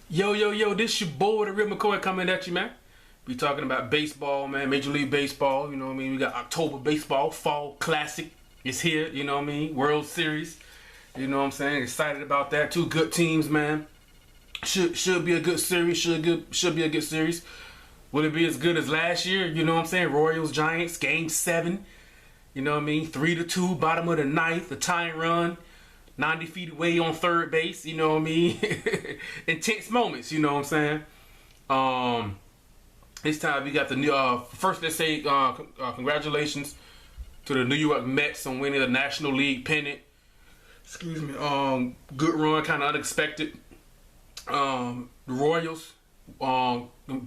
Yo, yo, yo, this your boy, the Real McCoy, coming at you, man. We talking about baseball, man, Major League Baseball, you know what I mean? We got October baseball, fall classic is here, you know what I mean? World Series, you know what I'm saying? Excited about that. Two good teams, man. Should be a good series, should be a good series. Will it be as good as last year? You know what I'm saying? Royals, Giants, Game 7, you know what I mean? 3-2, bottom of the ninth, the tying run. 90 feet away on third base, you know what I mean? Intense moments, you know what I'm saying? This time we got the new, first let's say congratulations to the New York Mets on winning the National League pennant. Excuse me. Good run, kind of unexpected. The Royals,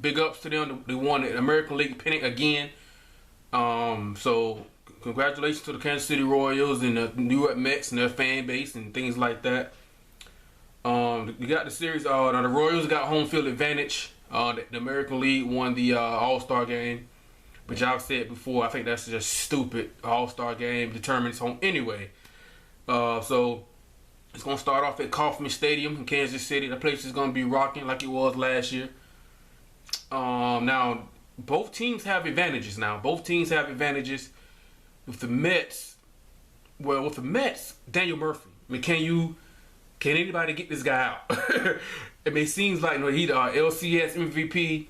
big ups to them. They won the American League pennant again. So congratulations to the Kansas City Royals and the New York Mets and their fan base and things like that. You got the series. Now the Royals got home field advantage. The American League won the All-Star game, which I've said before. I think that's just stupid. All-Star game determines home anyway. So it's gonna start off at Kauffman Stadium in Kansas City. The place is gonna be rocking like it was last year. Now both teams have advantages. With the Mets, Daniel Murphy. I mean, can anybody get this guy out? I mean, it seems like he the LCS MVP.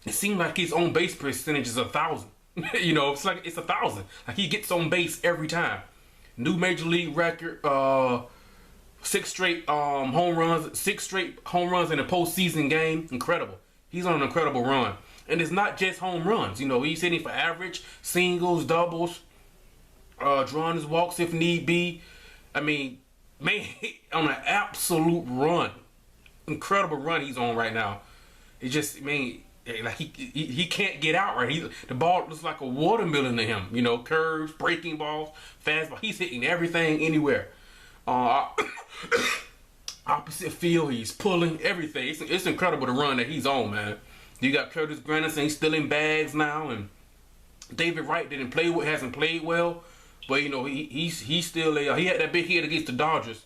It seems like his on base percentage is 1,000. It's 1,000. Like he gets on base every time. New major league record. 6 straight home runs. 6 straight home runs in a postseason game. Incredible. He's on an incredible run, and it's not just home runs. He's hitting for average, singles, doubles. Drawing his walks if need be. I mean, man, on an absolute run, incredible run he's on right now. It just, man, like he can't get out right. The ball looks like a watermelon to him. Curves, breaking balls, fastball. He's hitting everything anywhere. Opposite field, he's pulling everything. It's incredible the run that he's on, man. You got Curtis Granderson, he's still in bags now, and David Wright hasn't played well. But he's still he had that big hit against the Dodgers.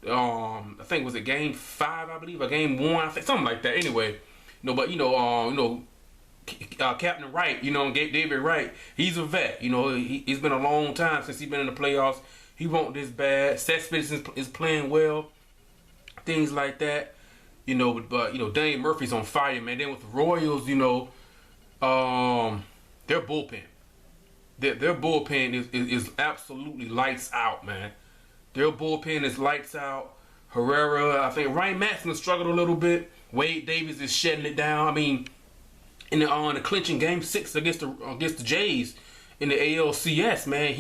I think was it Game 5, I believe, or Game 1, I think something like that. Anyway, Captain Wright, David Wright, he's a vet. It's been a long time since he's been in the playoffs. He won't this bad. Cespedes is playing well, things like that. But Daniel Murphy's on fire, man. Then with the Royals, their bullpen. Their bullpen is absolutely lights out, man. Their bullpen is lights out. Herrera, I think Ryan Madson struggled a little bit. Wade Davis is shutting it down. I mean, in the clinching Game 6 against the Jays in the ALCS, man,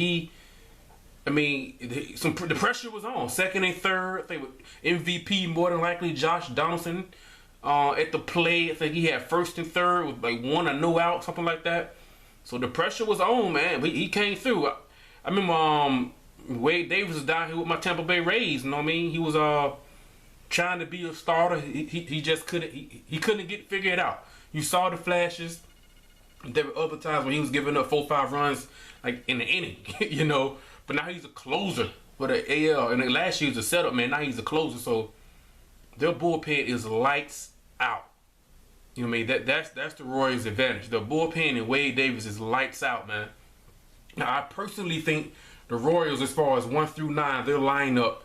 the pressure was on. Second and third, I think MVP more than likely Josh Donaldson at the plate. I think he had first and third with like one or no out, something like that. So the pressure was on, man. He came through. I remember Wade Davis was down here with my Tampa Bay Rays. You know what I mean? He was trying to be a starter. He just couldn't. He couldn't figure it out. You saw the flashes. There were other times when he was giving up 4-5 runs like in the inning, But now he's a closer for the AL. And then last year he was a setup man. Now he's a closer. So their bullpen is lights out. You know what I mean? That's the Royals' advantage. The bullpen and Wade Davis is lights out, man. Now, I personally think the Royals, as far as 1 through 9, their lineup,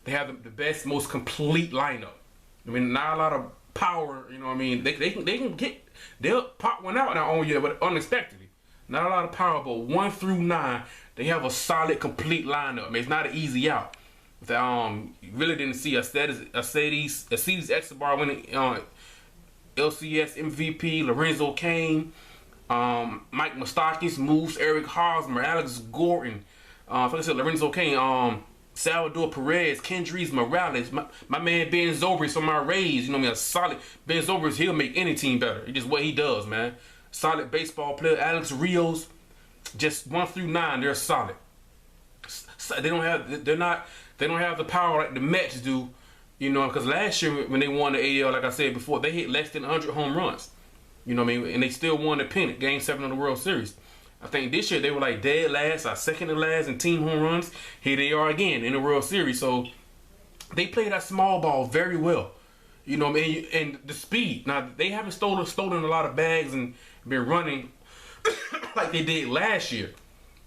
they have the best, most complete lineup. I mean, not a lot of power, you know what I mean? They'll pop one out now on you, but unexpectedly. Not a lot of power, but 1 through 9, they have a solid, complete lineup. I mean, it's not an easy out. You really didn't see Acides Escobar winning LCS MVP, Lorenzo Cain, Mike Moustakas, Moose, Eric Hosmer, Alex Gordon, like I said, Lorenzo Cain, Salvador Perez, Kendrys Morales, my man Ben Zobrist from my Rays. A solid Ben Zobrist. He'll make any team better. It's just what he does, man. Solid baseball player. Alex Rios, just 1 through 9, they're solid. They don't have the power like the Mets do. Because last year when they won the AL, like I said before, they hit less than 100 home runs. You know what I mean? And they still won the pennant, Game 7 of the World Series. I think this year they were like dead last or second to last in team home runs. Here they are again in the World Series. So they play that small ball very well. You know what I mean? And the speed. Now, they haven't stolen a lot of bags and been running like they did last year,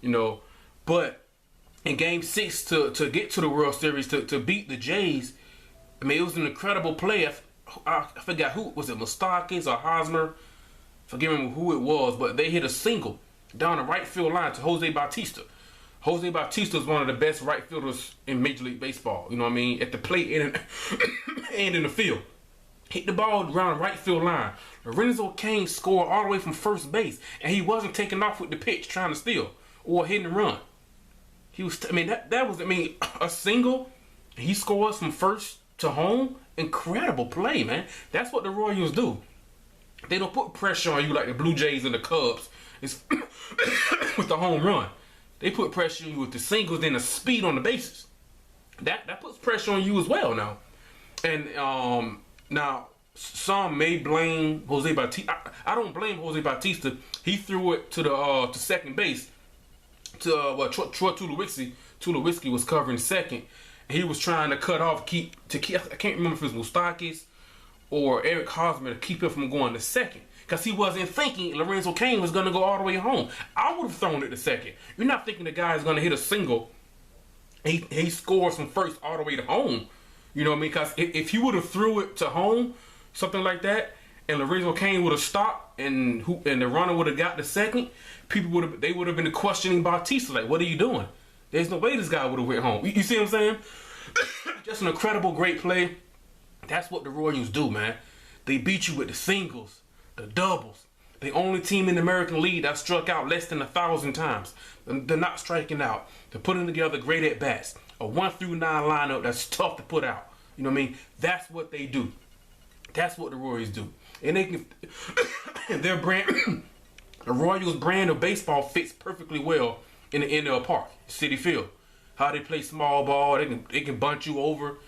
you know. But in Game 6 to get to the World Series, to beat the Jays, I mean, it was an incredible play. I forgot who, was it Moustakas or Hosmer? Forgive me who it was, but they hit a single down the right field line to Jose Bautista. Jose Bautista is one of the best right fielders in Major League Baseball. You know what I mean? At the plate and in the field. Hit the ball around the right field line. Lorenzo Cain scored all the way from first base, and he wasn't taking off with the pitch trying to steal or hit and run. He was, I mean, that was, I mean, a single. He scores from first to home. Incredible play, man. That's what the Royals do. They don't put pressure on you like the Blue Jays and the Cubs. It's with the home run. They put pressure on you with the singles and the speed on the bases. That puts pressure on you as well now. And now some may blame Jose Bautista. I don't blame Jose Bautista. He threw it to the to second base to Troy Tulowitzki. Tulowitzki was covering second. He was trying to cut off, keep. I can't remember if it was Moustakas or Eric Hosmer to keep him from going to second. Because he wasn't thinking Lorenzo Cain was going to go all the way home. I would have thrown it to second. You're not thinking the guy is going to hit a single. He scores from first all the way to home. You know what I mean? Because if he would have threw it to home, something like that, and Lorenzo Cain would have stopped and the runner would have got the second, they would have been questioning Bautista, like, what are you doing? There's no way this guy would have went home. You see what I'm saying? Just an incredible, great play. That's what the Royals do, man. They beat you with the singles, the doubles. The only team in the American League that struck out less than 1,000 times. They're not striking out. They're putting together great at-bats. A 1-9 lineup that's tough to put out. You know what I mean? That's what they do. That's what the Royals do. And they can, their brand, the Royals brand of baseball fits perfectly well in the NL Park, Citi Field. How they play small ball, they can bunt you over.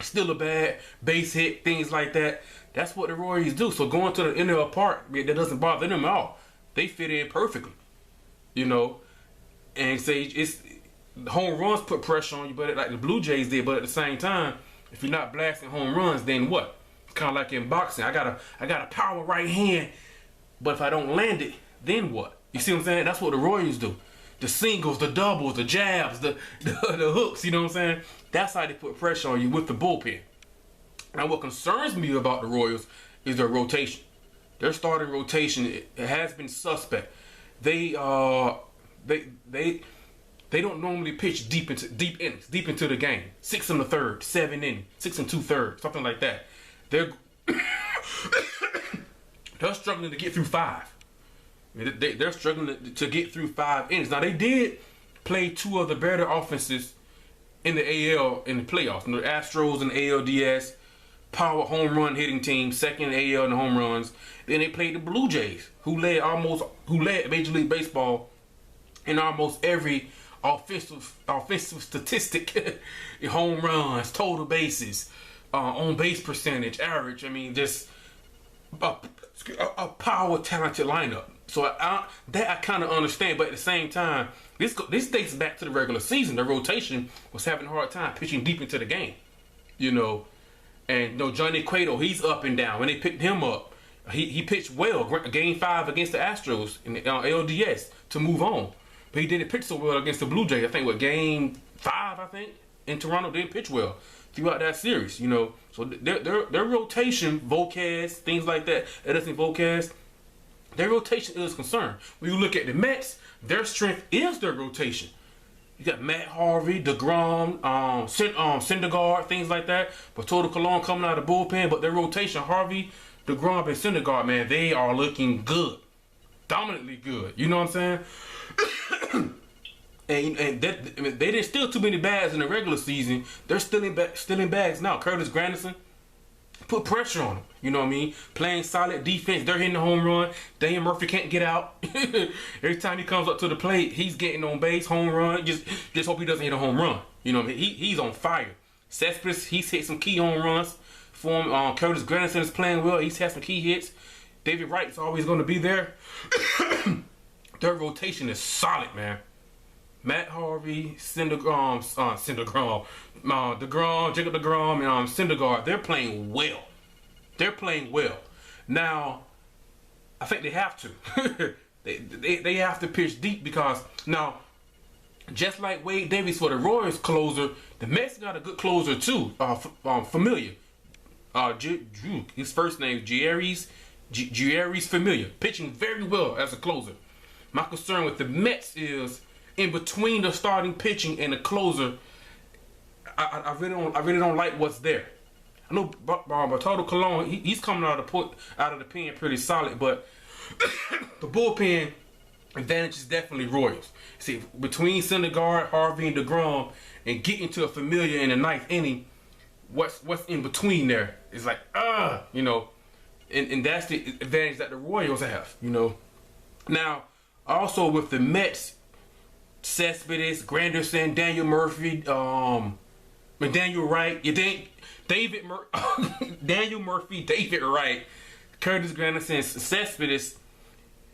Still a bad base hit, things like that. That's what the Royals do. So going to the NL Park, that doesn't bother them at all. They fit in perfectly, you know. And say it's home runs put pressure on you, but like the Blue Jays did. But at the same time, if you're not blasting home runs, then what? Kind of like in boxing, I got a power right hand, but if I don't land it, then what? You see what I'm saying? That's what the Royals do. The singles, the doubles, the jabs, the hooks. You know what I'm saying? That's how they put pressure on you with the bullpen. Now, what concerns me about the Royals is their rotation. Their starting rotation, it has been suspect. They don't normally pitch deep innings, deep into the game. 6 in the third, 7 innings, 6 2/3, something like that. They're struggling to get through 5. They're struggling to get through 5 innings. Now, they did play 2 of the better offenses in the AL in the playoffs. The Astros and the ALDS, power home run hitting team, second in AL in the home runs. Then they played the Blue Jays, who led Major League Baseball in almost every offensive statistic. Home runs, total bases, on base percentage, average. I mean, just a power talented lineup. So I kind of understand, but at the same time, this dates back to the regular season. The rotation was having a hard time pitching deep into the game, you know. And you know, Johnny Cueto, he's up and down. When they picked him up, he pitched well. Game 5 against the Astros in the LDS to move on, but he didn't pitch so well against the Blue Jays. I think Game 5, in Toronto, didn't pitch well throughout that series, you know. So their rotation, Volquez, things like that, Edison Volquez, their rotation is concerned. When you look at the Mets, their strength is their rotation. You got Matt Harvey, DeGrom, Syndergaard, things like that. Bartolo Colon coming out of the bullpen, but their rotation, Harvey, DeGrom, and Syndergaard, man, they are looking good, dominantly good. You know what I'm saying? And they didn't steal too many bags in the regular season. They're stealing bags now. Curtis Granderson, put pressure on him. You know what I mean? Playing solid defense. They're hitting the home run. Daniel Murphy can't get out. Every time he comes up to the plate, he's getting on base, home run. Just hope he doesn't hit a home run. You know what I mean? He's on fire. Cespedes, he's hit some key home runs for him. Curtis Granderson is playing well. He's had some key hits. David Wright's always going to be there. Their rotation is solid, man. Matt Harvey, DeGrom, Jacob DeGrom, and Syndergaard, they're playing well. They're playing well. Now, I think they have to. they have to pitch deep because now, just like Wade Davis for the Royals closer, the Mets got a good closer too. Familia. His first name is Jeurys Familia, pitching very well as a closer. My concern with the Mets is in between the starting pitching and the closer. I really don't like what's there. I know Bartolo Colon, he's coming out of the pen pretty solid, but the bullpen advantage is definitely Royals. See, between Syndergaard, Harvey, and DeGrom, and getting to a Familia in the ninth inning, what's in between there is like you know, and that's the advantage that the Royals have, you know. Now, also with the Mets, Cespedes, Granderson, Daniel Murphy, Daniel Wright, Daniel Murphy, David Wright, Curtis Granderson, Cespedes.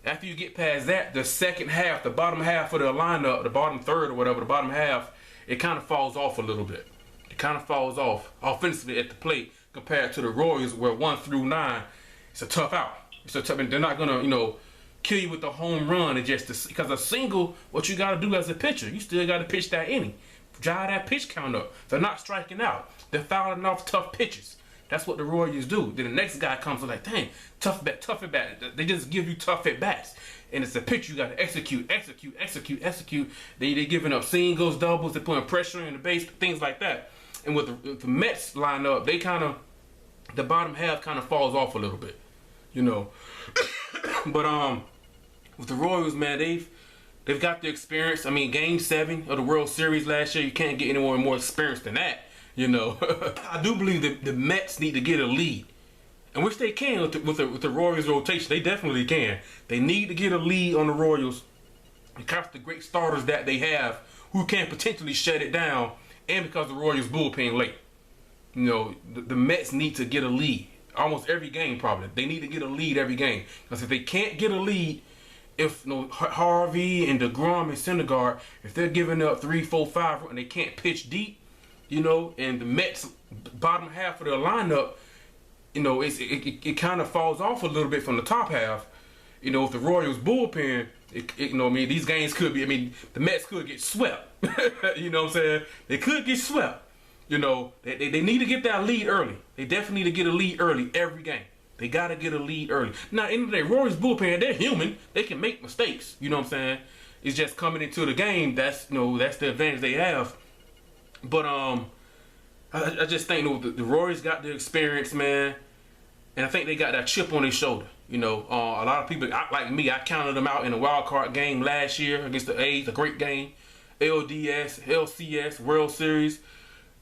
After you get past that, the second half, the bottom half of the lineup, the bottom third or whatever, the bottom half, it kind of falls off a little bit. It kind of falls off offensively at the plate compared to the Royals, where 1 through 9, it's a tough out. It's a tough, and they're not gonna, you know, kill you with the home run. And just because a single, what you got to do as a pitcher, you still got to pitch that inning, drive that pitch count up. They're not striking out. They're fouling off tough pitches. That's what the Royals do. Then the next guy comes and like, dang, tough at bat. They just give you tough at bats. And it's a pitch you got to execute. They're giving up singles, doubles, they're putting pressure in the base, things like that. And with the Mets line up, they kind of, the bottom half kind of falls off a little bit, you know. But with the Royals, man, they've got the experience. I mean, Game 7 of the World Series last year, you can't get any more experience than that. You know, I do believe that the Mets need to get a lead, and which they can with the Royals rotation. They definitely can. They need to get a lead on the Royals because the great starters that they have who can potentially shut it down, and because the Royals bullpen late. You know, the Mets need to get a lead almost every game. Probably they need to get a lead every game, because if they can't get a lead, if Harvey and DeGrom and Syndergaard, if they're giving up 3, 4, 5 and they can't pitch deep, you know, and the Mets bottom half of their lineup, you know, it kind of falls off a little bit from the top half. You know, if the Royals bullpen, you know, I mean, these games could be, I mean, the Mets could get swept. You know what I'm saying? They could get swept. You know, they need to get that lead early. They definitely need to get a lead early every game. They got to get a lead early. Now, at the end of the day, Royals bullpen, they're human. They can make mistakes. You know what I'm saying? It's just coming into the game. That's, you know, that's the advantage they have. But I just think, you know, the Royals got the experience, man, and I think they got that chip on their shoulder. You know, a lot of people, like me, I counted them out in a wild card game last year against the A's, a great game. LDS, LCS, World Series.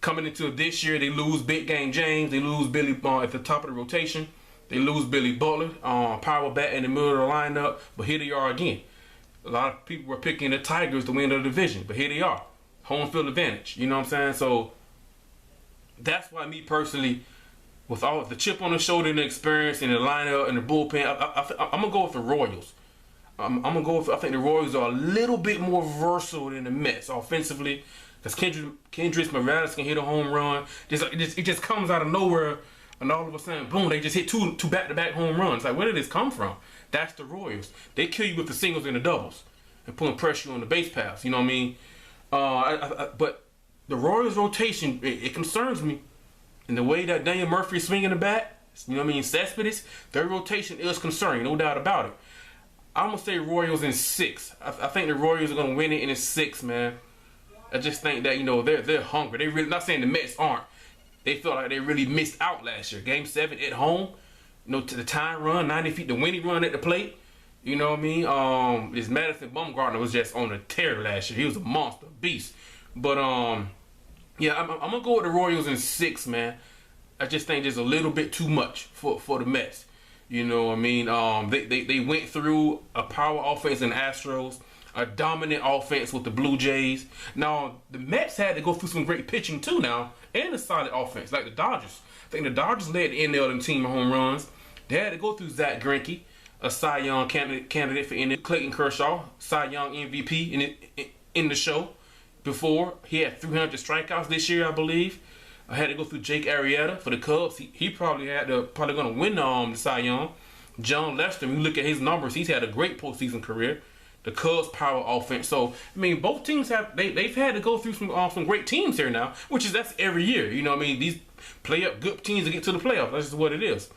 Coming into this year, they lose Big Game James. They lose Billy at the top of the rotation. They lose Billy Butler, power bat in the middle of the lineup. But here they are again. A lot of people were picking the Tigers to win the division, but here they are. Home field advantage, you know what I'm saying? So that's why me personally, with all the chip on the shoulder and the experience and the lineup and the bullpen, I'm gonna go with the Royals. I'm gonna go with, I think the Royals are a little bit more versatile than the Mets offensively, because Kendrys Morales can hit a home run. It just comes out of nowhere, and all of a sudden, boom, they just hit two back-to-back home runs. Like, where did this come from? That's the Royals. They kill you with the singles and the doubles and putting pressure on the base paths. You know what I mean? But the Royals rotation, it concerns me. And the way that Daniel Murphy is swinging the bat, you know what I mean, Cespedes, their rotation is concerning, no doubt about it. I'm going to say Royals in 6. I think the Royals are going to win it in 6, man. I just think that, you know, they're hungry. They really, not saying the Mets aren't. They felt like they really missed out last year. Game 7 at home, you know, to the time run, 90 feet, the winning run at the plate. You know what I mean? This Madison Bumgarner was just on a tear last year. He was a monster, beast. But yeah, I'm gonna go with the Royals in 6, man. I just think there's a little bit too much for the Mets. You know what I mean? They went through a power offense in Astros, a dominant offense with the Blue Jays. Now the Mets had to go through some great pitching too now, and a solid offense like the Dodgers. I think the Dodgers led the NL team in home runs. They had to go through Zach Greinke, a Cy Young candidate for NL, Clayton Kershaw, Cy Young MVP in the show before. He had 300 strikeouts this year, I believe. I had to go through Jake Arrieta for the Cubs. He probably going to win the Cy Young. John Lester, when you look at his numbers, he's had a great postseason career. The Cubs' power offense. So I mean, both teams they've had to go through some great teams here now, that's every year. You know what I mean? These play up good teams to get to the playoffs. That's just what it is.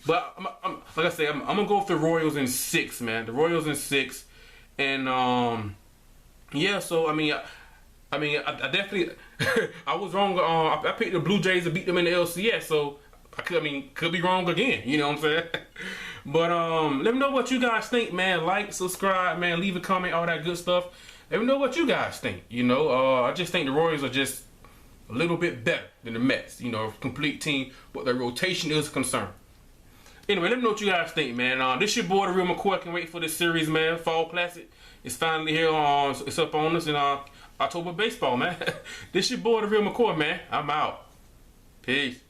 But like I say, I'm gonna go with the Royals in 6, man. The Royals in 6, and yeah. So I I definitely I was wrong. I picked the Blue Jays to beat them in the LCS. So I could be wrong again. You know what I'm saying? But let me know what you guys think, man. Like, subscribe, man. Leave a comment, all that good stuff. Let me know what you guys think. I just think the Royals are just a little bit better than the Mets. Complete team, but their rotation is concerned. Anyway, let me know what you guys think, man. This your boy, The Real McCoy. I can wait for this series, man. Fall Classic. It's finally here. It's up on us in October baseball, man. This your boy, The Real McCoy, man. I'm out. Peace.